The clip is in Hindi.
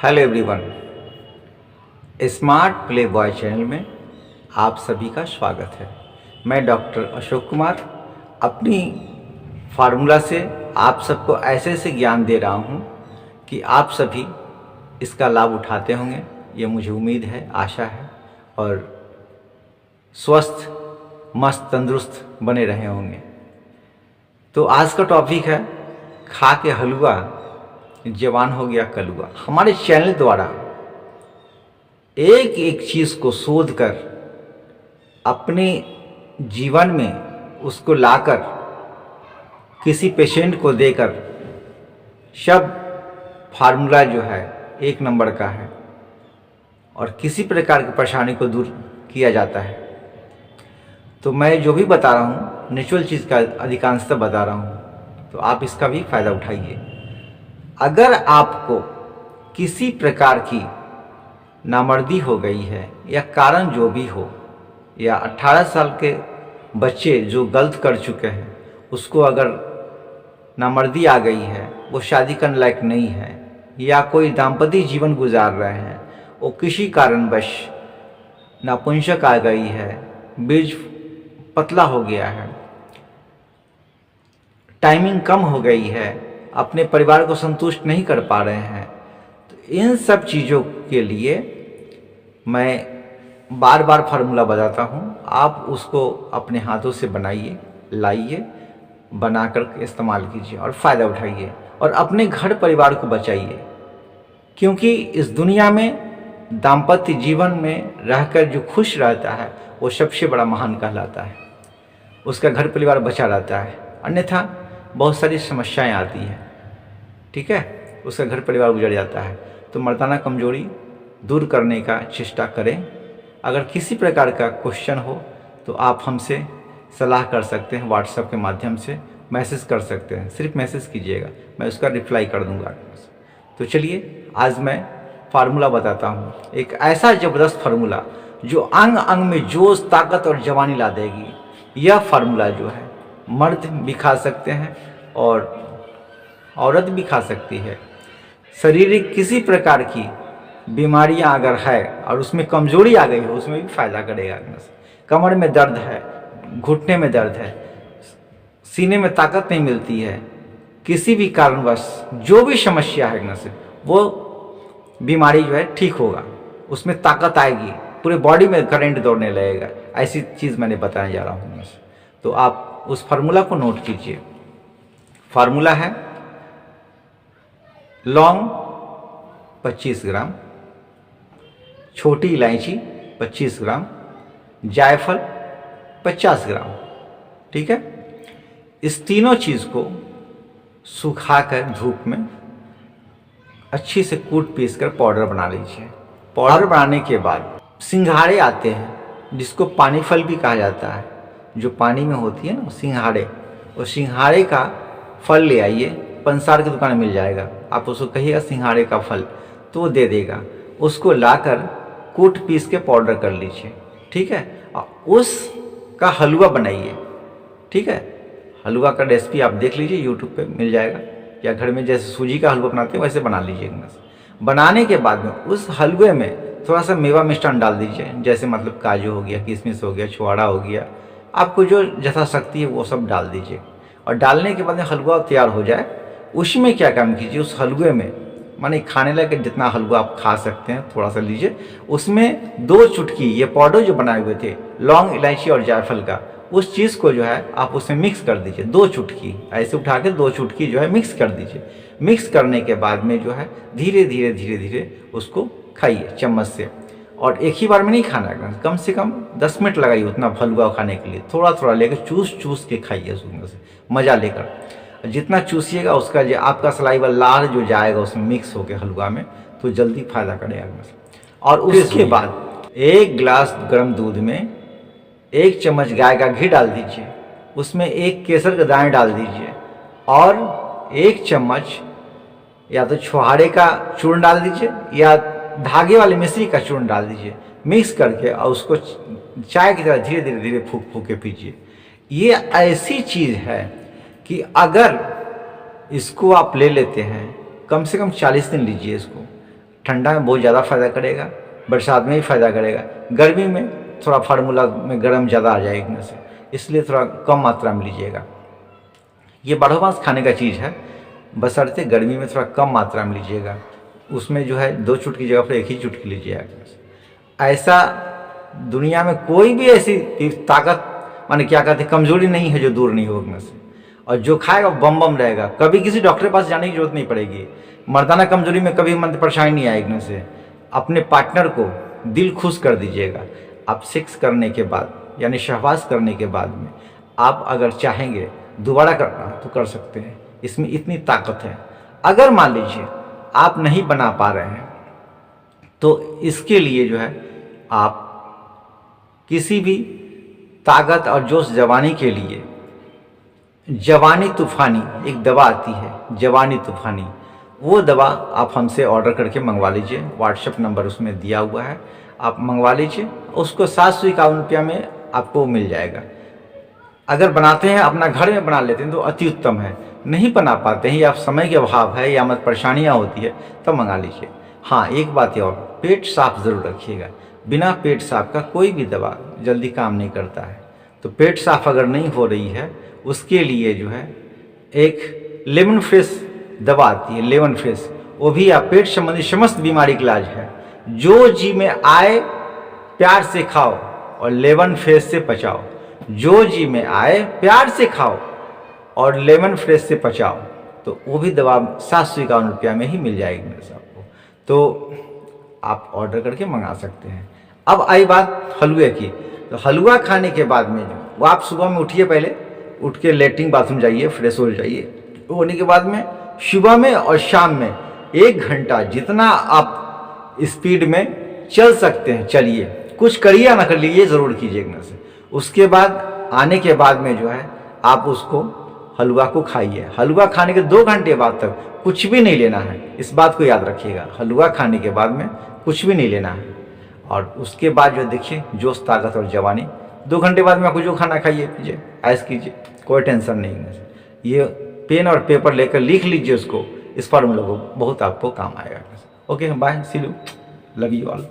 Hello everyone, smart play boy channel में आप सभी का स्वागत है। मैं डॉक्टर अशोक कुमार अपनी फार्मूला से आप सबको ऐसे ऐसे ज्ञान दे रहा हूँ कि आप सभी इसका लाभ उठाते होंगे, ये मुझे उम्मीद है, आशा है, और स्वस्थ मस्त तंदुरुस्त बने रहे होंगे। तो आज का टॉपिक है खा के हलवा जवान हो गया कलुआ। हमारे चैनल द्वारा एक एक चीज़ को शोध कर अपने जीवन में उसको लाकर किसी पेशेंट को देकर सब फार्मूला जो है एक नंबर का है और किसी प्रकार की परेशानी को दूर किया जाता है। तो मैं जो भी बता रहा हूँ नेचुरल चीज़ का अधिकांशतः बता रहा हूँ, तो आप इसका भी फ़ायदा उठाइए। अगर आपको किसी प्रकार की नामर्दी हो गई है या कारण जो भी हो, या 18 साल के बच्चे जो गलत कर चुके हैं उसको अगर नामर्दी आ गई है, वो शादी करने लायक नहीं है, या कोई दाम्पत्य जीवन गुजार रहे हैं, वो किसी कारणवश नपुंसक आ गई है, बीज पतला हो गया है, टाइमिंग कम हो गई है, अपने परिवार को संतुष्ट नहीं कर पा रहे हैं, तो इन सब चीज़ों के लिए मैं बार बार फार्मूला बताता हूँ। आप उसको अपने हाथों से बनाइए, लाइए, बनाकर इस्तेमाल कीजिए और फ़ायदा उठाइए और अपने घर परिवार को बचाइए। क्योंकि इस दुनिया में दाम्पत्य जीवन में रहकर जो खुश रहता है वो सबसे बड़ा महान कहलाता है, उसका घर परिवार बचा रहता है। अन्यथा बहुत सारी समस्याएं आती हैं, ठीक है, उसका घर परिवार उजड़ जाता है। तो मर्दाना कमजोरी दूर करने का चेष्टा करें। अगर किसी प्रकार का क्वेश्चन हो तो आप हमसे सलाह कर सकते हैं, व्हाट्सएप के माध्यम से मैसेज कर सकते हैं। सिर्फ मैसेज कीजिएगा, मैं उसका रिप्लाई कर दूंगा। तो चलिए आज मैं फार्मूला बताता हूँ, एक ऐसा ज़बरदस्त फार्मूला जो अंग अंग में जोश, ताकत और जवानी ला देगी। यह फार्मूला जो है मर्द भी खा सकते हैं और औरत भी खा सकती है। शारीरिक किसी प्रकार की बीमारियां अगर है और उसमें कमजोरी आ गई हो, उसमें भी फायदा करेगा। कमर में दर्द है, घुटने में दर्द है, सीने में ताकत नहीं मिलती है, किसी भी कारणवश जो भी समस्या है न से वो बीमारी जो है ठीक होगा, उसमें ताकत आएगी, पूरे बॉडी में करंट दौड़ने लगेगा। ऐसी चीज़ मैंने बताने जा रहा हूँ। तो आप उस फार्मूला को नोट कीजिए। फार्मूला है लौंग 25 ग्राम, छोटी इलायची 25 ग्राम, जायफल 50 ग्राम, ठीक है। इस तीनों चीज़ को सुखाकर धूप में अच्छी से कूट पीस कर पाउडर बना लीजिए। पाउडर बनाने के बाद सिंघाड़े आते हैं जिसको पानी फल भी कहा जाता है, जो पानी में होती है ना सिंघाड़े, और सिंघाड़े का फल ले आइए, पंसार की दुकान में मिल जाएगा। आप उसको कहिएगा सिंघाड़े का फल, तो वो दे देगा। उसको लाकर कूट पीस के पाउडर कर लीजिए, ठीक है। उसका हलवा बनाइए, ठीक है। हलवा का रेसिपी आप देख लीजिए, यूट्यूब पे मिल जाएगा, या घर में जैसे सूजी का हलवा बनाते हैं वैसे बना लीजिएगा। बनाने के बाद में उस हलवे में थोड़ा सा मेवा मिष्ठान डाल दीजिए, जैसे मतलब काजू हो गया, किशमिश हो गया, छुआड़ा हो गया, आपको जो यथाशक्ति है वो सब डाल दीजिए। और डालने के बाद में हलवा तैयार हो जाए, उसमें क्या काम कीजिए, उस हलवे में माने खाने लायक जितना हलवा आप खा सकते हैं थोड़ा सा लीजिए, उसमें 2 चुटकी ये पाउडर जो बनाए हुए थे लौंग, इलायची और जायफल का, उस चीज़ को जो है आप उसमें मिक्स कर दीजिए। 2 चुटकी ऐसे उठा के 2 चुटकी जो है मिक्स कर दीजिए। मिक्स करने के बाद में जो है धीरे धीरे धीरे धीरे उसको खाइए चम्मच से, और एक ही बार में नहीं खाना है, कम से कम 10 मिनट लगाइए उतना हलवा खाने के लिए। थोड़ा थोड़ा लेकर चूस चूस के खाइए, उसमें से मज़ा लेकर। जितना चूसिएगा उसका जो आपका सलाइवा लार जो जाएगा उसमें मिक्स होकर हलवा में, तो जल्दी फायदा करेगा। और उसके बाद 1 गिलास गर्म दूध में 1 चम्मच गाय का घी डाल दीजिए, उसमें 1 केसर के दाने डाल दीजिए, और 1 चम्मच या तो छुहारे का चूर्ण डाल दीजिए या धागे वाली मिश्री का चूर्ण डाल दीजिए। मिक्स करके और उसको चाय की तरह धीरे धीरे धीरे फूक फूक के पीजिए। ये ऐसी चीज़ है कि अगर इसको आप ले लेते हैं, कम से कम 40 दिन लीजिए इसको, ठंडा में बहुत ज़्यादा फ़ायदा करेगा, बरसात में भी फ़ायदा करेगा, गर्मी में थोड़ा फार्मूला में गर्म ज़्यादा आ जाएगा से, इसलिए थोड़ा कम मात्रा में लीजिएगा। ये बारह मास खाने का चीज़ है, बशर्ते गर्मी में थोड़ा कम मात्रा में लीजिएगा। उसमें जो है 2 चुटकी जगह पर 1 ही चुटकी लीजिएगा। ऐसा दुनिया में कोई भी ऐसी ताकत माने क्या कहते हैं कमजोरी नहीं है जो दूर नहीं होने से, और जो खाएगा बम बम रहेगा। कभी किसी डॉक्टर के पास जाने की जरूरत नहीं पड़ेगी। मर्दाना कमजोरी में कभी मन परेशानी नहीं आएगी से। अपने पार्टनर को दिल खुश कर दीजिएगा। आप सेक्स करने के बाद यानी सहवास करने के बाद में आप अगर चाहेंगे दोबारा करना तो कर सकते हैं, इसमें इतनी ताकत है। अगर मान लीजिए आप नहीं बना पा रहे हैं तो इसके लिए जो है आप किसी भी ताकत और जोश जवानी के लिए जवानी तूफानी एक दवा आती है, जवानी तूफानी, वो दवा आप हमसे ऑर्डर करके मंगवा लीजिए। व्हाट्सएप नंबर उसमें दिया हुआ है, आप मंगवा लीजिए। उसको 751 रुपया में आपको मिल जाएगा। अगर बनाते हैं अपना घर में बना लेते हैं तो अति उत्तम है। नहीं बना पाते हैं या समय के अभाव है या मत परेशानियाँ होती है तो मंगा लीजिए। हाँ, एक बात और, पेट साफ ज़रूर रखिएगा। बिना पेट साफ का कोई भी दवा जल्दी काम नहीं करता है। तो पेट साफ अगर नहीं हो रही है उसके लिए जो है एक लेमन फ्रेश दवा आती है, लेमन फ्रेश, वो भी आप पेट संबंधी समस्त बीमारी का इलाज है। जो जी में आए प्यार से खाओ और लेमन फ्रेश से पचाओ। जो जी में आए प्यार से खाओ और लेमन फ्रेश से पचाओ, तो वो भी दवा 751 रुपया में ही मिल जाएगी मेरे साहब को। तो आप ऑर्डर करके मंगा सकते हैं। अब आई बात हलवे की, तो हलवा खाने के बाद में जो वो आप सुबह में उठिए, पहले उठ के लेटरिन बाथरूम जाइए, फ्रेश हो जाइए। होने के बाद में सुबह में और शाम में 1 घंटा जितना आप स्पीड में चल सकते हैं चलिए। कुछ करिए या ना कर लीजिए, ज़रूर कीजिएगा से। उसके बाद आने के बाद में जो है आप उसको हलवा को खाइए। हलवा खाने के 2 घंटे बाद तक कुछ भी नहीं लेना है, इस बात को याद रखिएगा। हलवा खाने के बाद में कुछ भी नहीं लेना है। और उसके बाद जो देखिए जोश, ताकत और जवानी, 2 घंटे बाद में आपको जो खाना खाइए पीजिए, ऐश कीजिए, कोई टेंशन नहीं है। ये पेन और पेपर लेकर लिख लीजिए उसको, इस फॉर्मूला को, बहुत आपको काम आएगा। Okay, bye, see you, love you all.